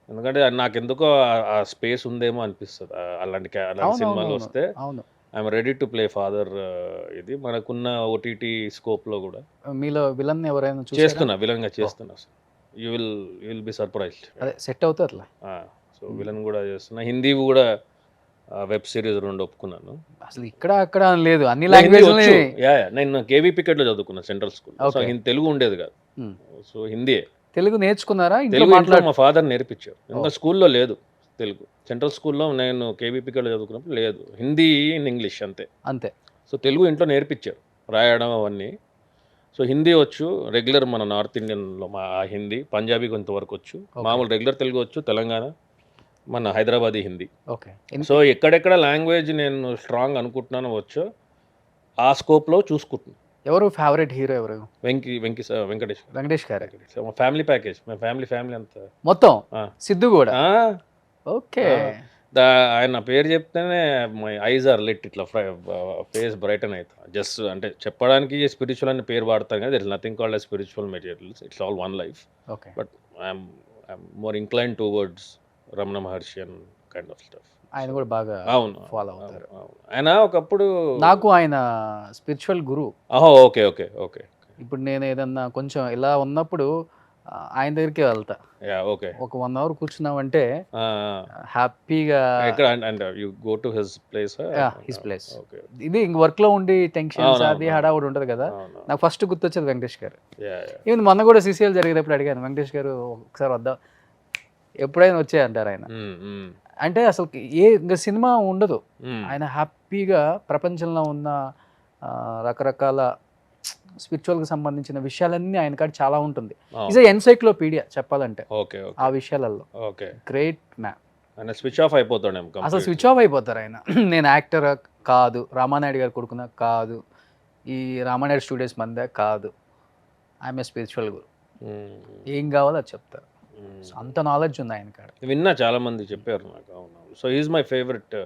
ఎందుకంటే నాకు ఎందుకో ఆ స్పేస్ ఉందేమో అనిపిస్తుంది అలాంటి సినిమాలు వస్తే. I'm ready to play father. ఇది మనకున్న ఓటీటీ స్కోప్లో కూడా
మీలో విలన్ ఎవరైనా
చేస్తున్నా, విలన్గా చేస్తున్నా. You will be surprised.
అదే సెట్ అవుతుంది అట్లా.
సో విలన్ కూడా చేస్తున్నా. హిందీ కూడా వెబ్ సిరీస్ 2 ఒప్పుకున్నాను.
అసలు ఇక్కడ అక్కడ లేదు, అన్ని లాంగ్వేజ్.
నేను కేవీపీకెట్లో చదువుకున్నాను సెంట్రల్ స్కూల్. సో తెలుగు ఉండేది కాదు, సో హిందీ.
తెలుగు నేర్చుకున్నారా?
తెలుగు మా ఫాదర్ నేర్పించారు. ఇంకా స్కూల్లో లేదు తెలుగు. సెంట్రల్ స్కూల్లో నేను కేవీపీకెట్లో చదువుకున్నప్పుడు లేదు, హిందీ ఇన్ ఇంగ్లీష్ అంతే. సో తెలుగు ఇంట్లో నేర్పించారు, రాయడం అవన్నీ. సో హిందీ వచ్చు రెగ్యులర్, మన నార్త్ ఇండియన్లో మా హిందీ. పంజాబీ కొంతవరకు వచ్చు, మామూలు రెగ్యులర్ తెలుగు వచ్చు. తెలంగాణ, మన హైదరాబాదీ హిందీ.
ఓకే.
సో ఎక్కడెక్కడ లాంగ్వేజ్ నేను స్ట్రాంగ్ అనుకుంటున్నాను వచ్చో ఆ స్కోప్లో చూసుకుంటున్నాను.
ఎవరు ఫేవరెట్ హీరో? ఎవరు?
వెంకటేష్ గారు. ఫ్యామిలీ ప్యాకేజ్, ఫ్యామిలీ అంతా
మొత్తం. సిద్ధు కూడా. ఓకే.
ఆయన పేరు చెప్తేనే మై ఐజ్ ఆర్ లిట్ ఇట్లా ఫేస్ బ్రైటన్ అవుతుంది. జస్ట్ అంటే చెప్పడానికి స్పిరిచువల్ అని పేరు వాడతాం కదా, there is nothing called as spiritual materials, it's all one life.
Okay.
But I'm more incline towards Ramana Maharshi and kind of stuff.
ఆయన కూడా బాగా
అవును,
ఫాలో అవుతారు.
అవును. ఆయన ఒకప్పుడు
నాకు ఆయన స్పిరిచువల్ గురు.
ఓకే ఓకే ఓకే
ఇప్పుడు నేను ఏదన్నా కొంచెం ఇలా ఉన్నప్పుడు ఆయన దగ్గరికి వెళ్తా.
Yeah okay.
ఒక 1 అవర్ కూర్చున్నామంటే హ్యాపీగా.
ఎక్కడ and you go to his place?
His place.
Okay.
ఇది ఇంక వర్క్లో ఉండి టెన్షన్స్
అవును,
అది
అవును.
హడావుడి ఉంటుంది కదా,
అవును.
నాకు ఫస్ట్ గుర్తొచ్చేది వెంకటేష్ గారు.
Yeah yeah.
ఈవెన్ మొన్న కూడా CCL జరిగేటప్పుడు అడిగాను, వెంకటేష్ గారు ఒకసారి వద్దాం, ఎప్పుడైనా వచ్చే అంటారు ఆయన. అంటే అసలు ఇంకా సినిమా ఉండదు, ఆయన హ్యాపీగా ప్రపంచంలో ఉన్న రకరకాల స్పిరిచువల్కి సంబంధించిన విషయాలన్నీ ఆయన కాడ చాలా ఉంటుంది. ఈజ్ ఎన్సైక్లోపీడియా చెప్పాలంటే
ఓకే
ఆ విషయాలలో.
ఓకే.
Great man.
ఆయన స్విచ్ ఆఫ్ అయిపోతాడేమో
అసలు
completely.
స్విచ్ ఆఫ్ అయిపోతారు ఆయన. నేను యాక్టర్ కాదు, రామానాయుడు గారు కొడుకున్నా కాదు, ఈ రామానాయుడు స్టూడియోస్ మందే కాదు, ఆమె స్పిరిచువల్ గురు, ఏం కావాలో అది చెప్తారు. సో అంత నాలెడ్జ్ ఉంది ఆయన కాడ.
విన్నా, చాలా మంది చెప్పారు నాకు. అవును. So is my favourite.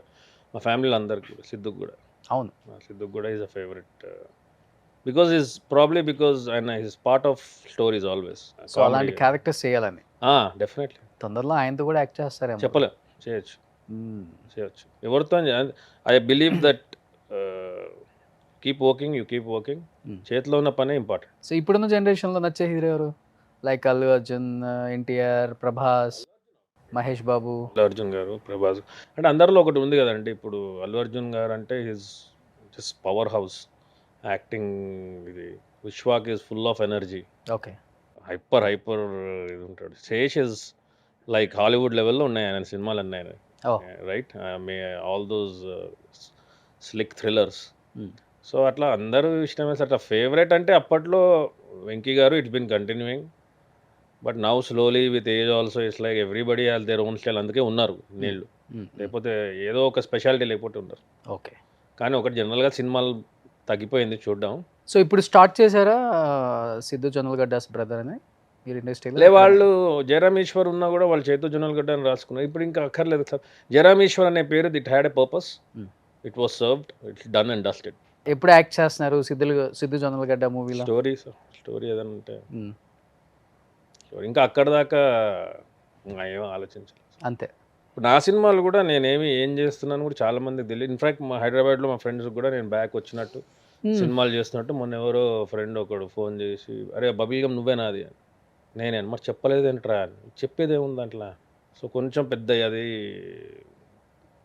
మా ఫ్యామిలీలో అందరికి సిద్ధుకు కూడా.
అవును.
సిద్ధుకు కూడా is a favourite because is probably because ఆయన is part of stories always.
So అలాంటి క్యారెక్టర్స్ చేయాలని
డెఫినెట్లీ.
తొందరలో ఆయనతో కూడా యాక్ట్ చేస్తారేమో.
చెప్పలేం, చేయొచ్చు. ఎవరితో I believe that keep working, you keep working. చేతిలో ఉన్న పనే ఇంపార్టెంట్.
సో ఇప్పుడున్న జనరేషన్లో నచ్చే హీరో ఎవరు? లైక్ అల్లు అర్జున్, ఎన్టీఆర్, ప్రభాస్, మహేష్ బాబు.
అల్లు అర్జున్ గారు, ప్రభాస్ అంటే అందరిలో ఒకటి ఉంది కదండి. ఇప్పుడు అల్లు అర్జున్ గారు అంటే his just powerhouse acting. ఇది Vishwak is full of energy,
okay.
Hyper ఇది ఉంటాడు. శేష్ ఇస్ లైక్ హాలీవుడ్ లెవెల్లో ఉన్నాయి ఆయన సినిమాలు అన్నీ, right? All those slick thrillers. So అట్లా అందరూ ఇష్టమే. అట్లా ఫేవరెట్ అంటే అప్పట్లో వెంకీ గారు, it's been continuing. But now slowly with age also it's like everybody has their own style. అందుకే ఉన్నారు నీళ్ళు, లేకపోతే ఏదో ఒక స్పెషాలిటీ లేకపోతే ఉన్నారు.
ఓకే.
కానీ ఒకటి జనరల్గా సినిమాలు తగ్గిపోయింది చూడడం.
సో ఇప్పుడు స్టార్ట్ చేశారా సిద్ధు జొన్నలగడ్డ బ్రదర్ అని మీరు ఇండస్ట్రీలో?
లే, వాళ్ళు జయరామ్ ఈశ్వర్ ఉన్నా కూడా వాళ్ళు చేతు జొన్నలగడ్డ అని రాసుకున్నారు. ఇప్పుడు ఇంకా అక్కర్లేదు సార్. జయరామ్ ఈశ్వర్ అనే పేరు, it had a purpose, it was served, it's done and dusted.
ఎప్పుడు యాక్ట్ చేస్తున్నారు సిద్ధు జొన్నలగడ్డ మూవీలో?
స్టోరీ ఏదైనా ఉంటే ఇంకా అక్కడ దాకా ఏమో ఆలోచించాలి
అంతే.
ఇప్పుడు నా సినిమాలు కూడా నేనేమి ఏం చేస్తున్నాను కూడా చాలా మందికి తెలియదు. ఇన్ఫాక్ట్ మా హైదరాబాద్లో మా ఫ్రెండ్స్ కూడా నేను బ్యాక్ వచ్చినట్టు సినిమాలు చేస్తున్నట్టు మొన్న ఎవరో ఫ్రెండ్ ఒకడు ఫోన్ చేసి, అరే బబుల్ గమ్ నువ్వే నాది అని. నేనేను మరి చెప్పలేదేంట్రా అని. చెప్పేది ఏముంది అట్లా. సో కొంచెం పెద్ద అది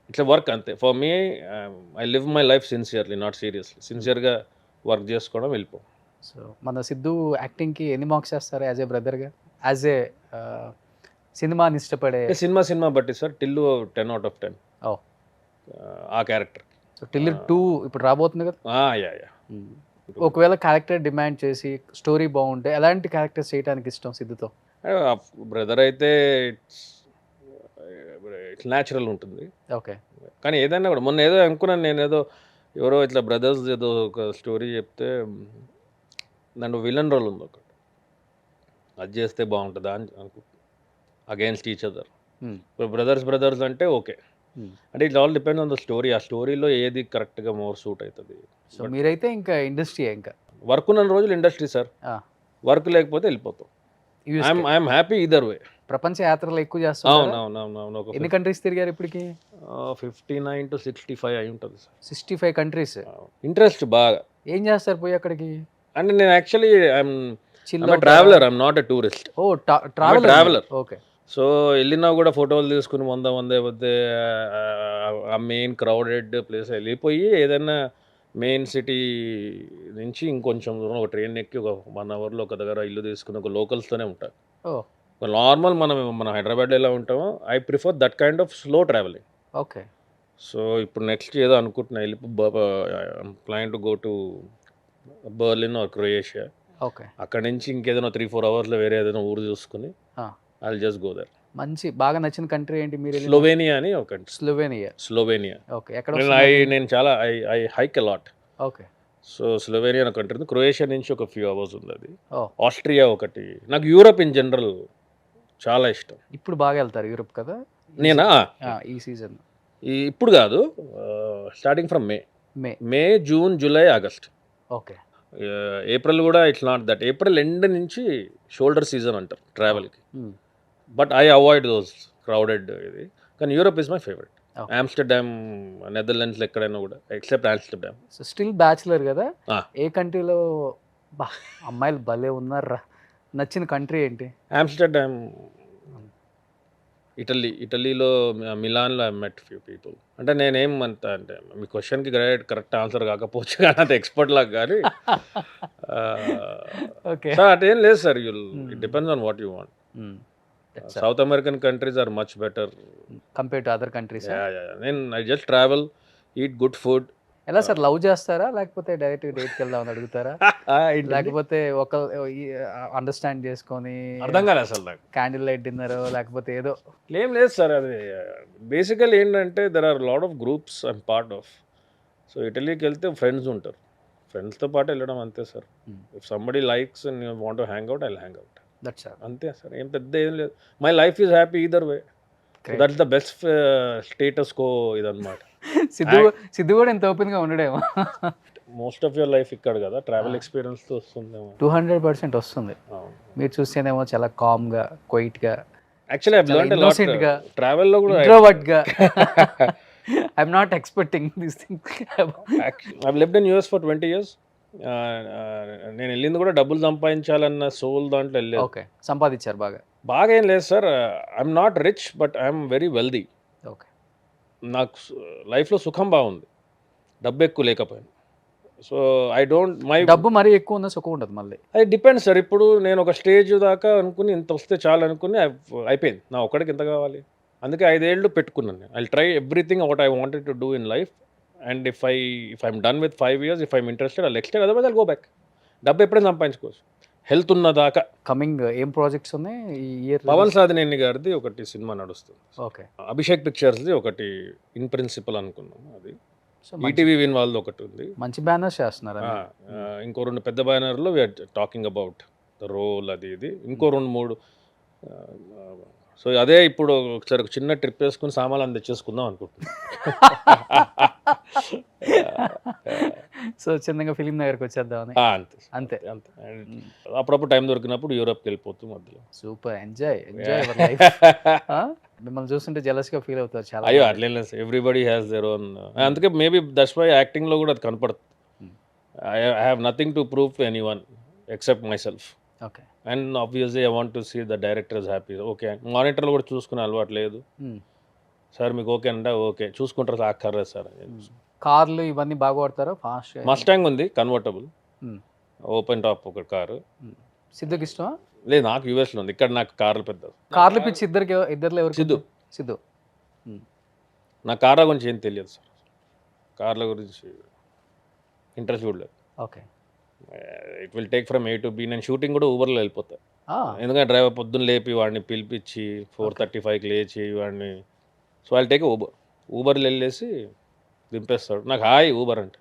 ఇట్లా వర్క్ అంతే. For me I live my life sincerely, not seriously. సిన్సియర్గా వర్క్ చేసుకోవడం, వెళ్ళిపో.
సో మన సిద్ధు యాక్టింగ్కి ఎన్ని మార్క్స్ చేస్తారు యాజ్ ఏ బ్రదర్గా, యాజ్ ఏ సినిమాని ఇష్టపడే?
సినిమా బట్టి సార్, టిల్లు 10 out of 10 ఆ క్యారెక్టర్.
సో టిల్లర్ 2 ఇప్పుడు రాబోతుంది కదా.
యా.
ఒకవేళ క్యారెక్టర్ డిమాండ్ చేసి స్టోరీ బాగుంటే ఎలాంటి క్యారెక్టర్స్ చేయడానికి ఇష్టం సిద్ధుతో?
బ్రదర్ అయితే ఇట్స్ న్యాచురల్ ఉంటుంది.
ఓకే.
కానీ ఏదైనా కూడా మొన్న ఏదో అనుకున్నాను నేను, ఏదో ఎవరో ఇట్లా బ్రదర్స్ ఏదో ఒక స్టోరీ చెప్తే దాంట్లో విలన్ రోల్ ఉంది ఒకటి, అది చేస్తే బాగుంటుందా అని అగైన్స్ట్ ఈచ్ అదర్. ఇప్పుడు బ్రదర్స్ అంటే ఓకే, అంటే it all depend on the story. ఆ స్టోరీలో ఏది కరెక్ట్గా మోర్ సూట్ అవుతుంది.
సో మీరైతే ఇంకా ఇండస్ట్రీ, ఇంకా
వర్క్ ఉన్న రోజులు ఇండస్ట్రీ సార్, వర్క్ లేకపోతే వెళ్ళిపోతాం. ఐఎమ్ హ్యాపీ ఈదర్ వే.
ప్రపంచ యాత్రలు ఎక్కువ చేస్తాం.
అవును.
ఎన్ని కంట్రీస్ తిరిగారు ఇప్పటికి?
59 to 65 అయి ఉంటుంది సార్.
65 కంట్రీస్.
ఇంట్రెస్ట్ బాగా.
ఏం చేస్తారు పోయి అక్కడికి?
అంటే నేను actually I'm traveler, I'm not a tourist.
Oh traveler. Okay.
సో వెళ్ళినా కూడా ఫోటోలు తీసుకుని పోతే ఆ మెయిన్ క్రౌడెడ్ ప్లేస్ వెళ్ళిపోయి ఏదైనా మెయిన్ సిటీ నుంచి ఇంకొంచెం దూరం ఒక ట్రైన్ ఎక్కి ఒక 1 hourలో ఒక దగ్గర ఇల్లు తీసుకుని ఒక లోకల్స్తోనే ఉంటారు. నార్మల్ మన హైదరాబాద్లో ఎలా ఉంటామో, I prefer that kind of slow traveling.
Okay.
So ఇప్పుడు నెక్స్ట్ ఏదో అనుకుంటున్నా, plan to go to Berlin or Croatia.
Okay.
అక్కడ నుంచి ఇంకేదైనా 3-4 hours వేరే ఏదైనా ఊరు చూసుకుని ఐ జస్ట్ గో దేర్.
మంచి బాగా నచ్చిన కంట్రీ ఏంటి మీరు?
స్లోవేనియా అని ఒక కంట్రీ. స్లోవేనియా.
ఓకే. ఎక్కడ?
నేను చాలా I hike a lot.
Okay.
So Slovenia అనే కంట్రీ ఉంది. క్రొయేషియా నుంచి ఒక few hours ఉంది అది. ఆస్ట్రియా ఒకటి. నాకు యూరప్ ఇన్ జనరల్ చాలా ఇష్టం.
ఇప్పుడు బాగా వెళ్తారు యూరప్ కదా
నేనా?
ఈ సీజన్
ఇప్పుడు కాదు, starting from May, June, July, August.
Okay.
April కూడా it's not that. April end నుంచి షోల్డర్ సీజన్ అంటారు ట్రావెల్కి. But I avoid those crowded ఇది. కానీ Europe is my favourite.
Okay.
Amsterdam, నెదర్లాండ్స్లో ఎక్కడైనా కూడా except Amsterdam.
So still bachelor కదా.
Ah.
ఏ కంట్రీలో బా అమ్మాయిలు భలే ఉన్నారా? నచ్చిన కంట్రీ ఏంటి?
ఆమ్స్టర్డామ్, ఇటలీలో మిలాన్లో ఐ మెట్ ఫ్యూ పీపుల్. అంటే నేనేం అంత అంటే మీ క్వశ్చన్కి కరెక్ట్ ఆన్సర్ కాకపోవచ్చు కానీ అంత ఎక్స్పర్ట్ లాగా కానీ
ఓకే.
సార్ అటేం లేదు sir. It depends on what you want. South American countries are much better
compare to other countries.
నేను I just travel, eat good food.
ఎలా సార్, లవ్ చేస్తారా లేకపోతే డైరెక్ట్ డేట్కి వెళ్దామని అడుగుతారా? లేకపోతే ఒక అండర్స్టాండ్ చేసుకొని
అర్థం కాలేదు అసలు నాకు.
క్యాండిల్ లైట్ డిన్నర్ లేకపోతే ఏదో?
ఏం లేదు సార్, అది బేసికల్ ఏంటంటే there are lot of groups I'm part of. So ఇటలీకి వెళ్తే ఫ్రెండ్స్ ఉంటారు, ఫ్రెండ్స్తో పాటు వెళ్ళడం అంతే sir. If somebody likes and you want to hang out, I will hang out.
That's all.
అంతే సార్, ఏం పెద్ద ఏం లేదు. My life is happy either way. That's the best status quo ఇదన్నమాట.
సిద్ధు కూడా ఎంత ఓపెన్గా ఉండడేమో.
మోస్ట్ ఆఫ్ యువర్ లైఫ్ ఇక్కడ కదా, ట్రావెల్ ఎక్స్పీరియన్స్తో వస్తుందేమో.
200% వస్తుంది. మీరు చూస్తేనేమో చాలా కామ్గా, క్వైట్గా,
actually I learned a lot
innocent-గా,
ట్రావెల్లో కూడా.
ఇంట్రోవర్ట్గా. I'm not expecting this thing.
I lived in US for 20 years. నేను వెళ్ళింది కూడా డబ్బులు సంపాదించాలన్న సోల్ దాంట్లో వెళ్ళలేదు.
ఓకే, సంపాదించారు బాగా.
బాగా ఏం లేదు sir, I'm not rich but I'm very wealthy.
Okay.
నాకు లైఫ్లో సుఖం బాగుంది, డబ్బు ఎక్కువ లేకపోయినా. సో ఐ డోంట్
డబ్బు మరీ ఎక్కువ ఉందా, సుఖం ఉండదు మళ్ళీ.
అది డిపెండ్స్ సార్. ఇప్పుడు నేను ఒక స్టేజ్ దాకా అనుకుని ఇంత వస్తే చాలు అనుకుని అయిపోయింది, నా ఒక్కడికి ఎంత కావాలి. అందుకే 5 ఏళ్ళు పెట్టుకున్నాను నేను. I try everything what I wanted to do in life. And if I'm done with 5 years, if I'm interested I'll extend, otherwise I'll go back. డబ్బు ఎప్పుడైనా సంపాదించుకోవచ్చు, హెల్త్ ఉన్నదాకా.
కమింగ్ ఏం ప్రాజెక్ట్స్ ఉన్నాయి ఈ ఇయర్?
పవన్ సాధినేని గారిది ఒకటి సినిమా నడుస్తుంది.
ఓకే.
అభిషేక్ పిక్చర్స్ది ఒకటి ఇన్ ప్రిన్సిపల్ అనుకున్నాము. అది ఈటీవీ విన్ వాళ్ళది ఒకటి ఉంది.
మంచి బ్యానర్స్ చేస్తున్నారు.
ఇంకో 2 పెద్ద బ్యానర్లో we are talking about the role, అది ఇది. ఇంకో 2-3. సో అదే ఇప్పుడు ఒకసారి ఒక చిన్న ట్రిప్ వేసుకుని సామాన్లు తెచ్చేసుకుందాం అనుకుంటున్నాను.
సో చిన్నగా ఫిలిం దగ్గరకు వచ్చేద్దామని.
అంతే
అంతే.
అంతే. అప్పుడప్పుడు టైం దొరికినప్పుడు యూరోప్కి వెళ్ళిపోతూ మధ్యలో.
Super, enjoy your life. మిమ్మల్ని చూస్తుంటే జెలస్గా ఫీల్ అవుతారు చాలా.
అయ్యో అట్లేం లేదు, ఎవ్రీబడి హ్యాస్ దేర్ ఓన్. అందుకే మేబీ దట్స్ వై యాక్టింగ్లో కూడా అది కనపడుతుంది. I have nothing to prove to anyone except myself.
Okay.
And obviously I want to see the director is happy. Okay, మానిటర్లో కూడా చూసుకునే అలవాటు లేదు సార్. మీకు ఓకే అంటే ఓకే, చూసుకుంటారు సార్, అక్కర్లేదు సార్.
కార్లు ఇవన్నీ బాగా వాడతారు. ఫాస్ట్
మస్టాంగ్ ఉంది కన్వర్టబుల్, ఓపెన్ టాప్ ఒక కారు.
సిద్ధుకి ఇష్టమా?
లేదు, నాకు యూఎస్లో ఉంది. ఇక్కడ నాకు కార్లు పెద్ద.
కార్లు పిచ్చి ఇద్దరిలో ఎవరు? సిద్ధు.
నా కార్ల గురించి ఏం తెలియదు సార్, కార్ల గురించి ఇంట్రెస్ట్ కూడా లేదు.
Okay.
It will take from A to B. నేను షూటింగ్ కూడా ఊబర్లో వెళ్ళిపోతాను. ఎందుకంటే డ్రైవర్ పొద్దున్న లేపి వాడిని పిలిపించి 4:35కి లేచి వాడిని. సో ఐ టేక్ ఊబర్లో వెళ్ళేసి దింపేస్తాడు. నాకు హాయ్ ఊబర్ అంటే,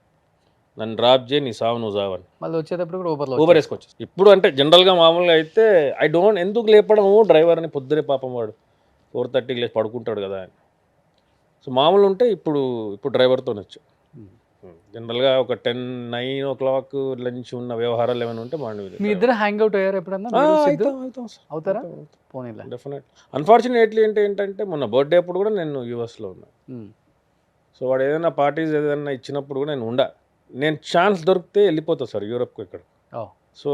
నన్ను డ్రాప్ చేయి, నీ సావు నువ్వు సావని.
మళ్ళీ వచ్చేటప్పుడు కూడా
ఊబర్ వేసుకొచ్చి. ఇప్పుడు అంటే జనరల్గా మామూలుగా అయితే ఐ డోంట్, ఎందుకు లేపడము డ్రైవర్ని పొద్దునే, పాపం వాడు 4:30కి లేచి పడుకుంటాడు కదా అని. సో మామూలు ఉంటే ఇప్పుడు డ్రైవర్తో వచ్చాను. జనరల్గా ఒక 9 o'clock లంచ్ ఉన్న వ్యవహారాలు ఏమైనా ఉంటే మార్నింగ్.
మీ ఇద్దరు హ్యాంగ్ అవుట్ అయ్యారు ఎప్పుడన్నా? అవుతారా? పోనీలా.
డెఫినెట్. అన్ఫార్చునేట్లీ ఏంటంటే మొన్న బర్త్డే అప్పుడు కూడా నేను యూఎస్లో ఉన్నాను. సో వాడు ఏదైనా పార్టీస్ ఏదైనా ఇచ్చినప్పుడు కూడా నేను ఛాన్స్ దొరికితే వెళ్ళిపోతా సార్ యూరోప్కి ఇక్కడ. So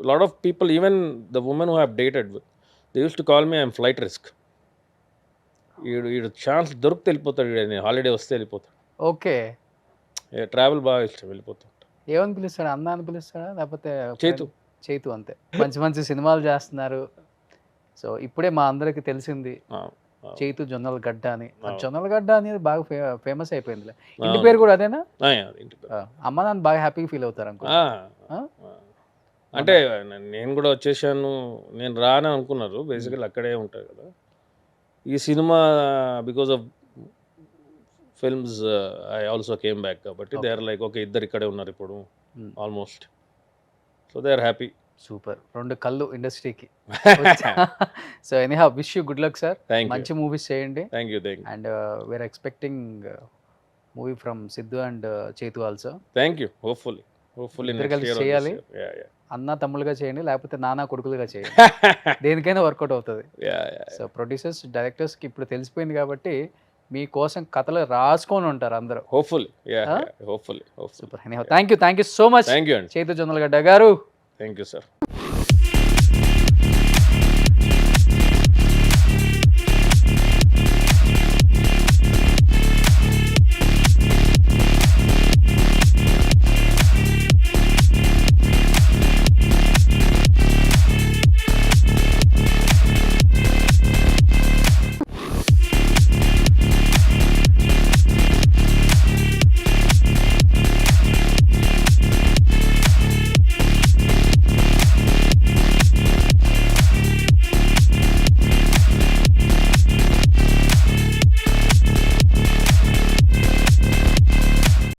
lot of people, even the women who have dated with, they use to call me I'm flight risk. ఈడు ఛాన్స్ దొరికితే వెళ్ళిపోతాడు, నేను హాలిడే వస్తే వెళ్ళిపోతాడు.
ఓకే.
ట్రావెల్ బాగా ఇష్టం, వెళ్ళిపోతాం.
ఏమని పిలుస్తాడు? అన్న అని పిలుస్తాడా లేకపోతే చైతు? అంతే. మంచి సినిమాలు చేస్తున్నారు. సో ఇప్పుడే మా అందరికి తెలిసింది చైతు జొన్నల గడ్డ అని. జొన్నల గడ్డ అనేది బాగా ఫేమస్ అయిపోయింది. ఇంటి పేరు కూడా అదేనా? అమ్మ నాన్న బాగా హ్యాపీగా ఫీల్ అవుతారు అనుకో.
అంటే నేను కూడా వచ్చేసాను, నేను రాను అనుకున్నారు. బేసికల్ అక్కడే ఉంటాయి కదా ఈ సినిమా. Because of films I also came back కాబట్టి దే ఆర్ లైక్ ఓకే, ఇద్దరు ఇక్కడే ఉన్నారు ఇప్పుడు almost. So they are happy.
Super, 2 కళ్ళు ఇండస్ట్రీకి. So anyhow wish you good luck sir,
thank you
మంచి మూవీస్ చేయండి.
Thank you
and we are expecting movie from Siddhu and Chethu also.
Thank you. Hopefully
ఇద్దరు కలిసి చేయాలి. అన్న తమ్ములుగా చేయండి, లేకపోతే నాన్న కొడుకులుగా చేయండి, దేనికైనా వర్కౌట్ అవుతుంది. సో ప్రొడ్యూసర్స్ డైరెక్టర్స్కి ఇప్పుడు తెలిసిపోయింది కాబట్టి మీకోసం కథలు రాసుకొని ఉంటారు అందరూ.
Hopefully
super, thank you so much
thank you అండి.
చేతు జొన్నలగడ్డ గారు.
Thank you sir.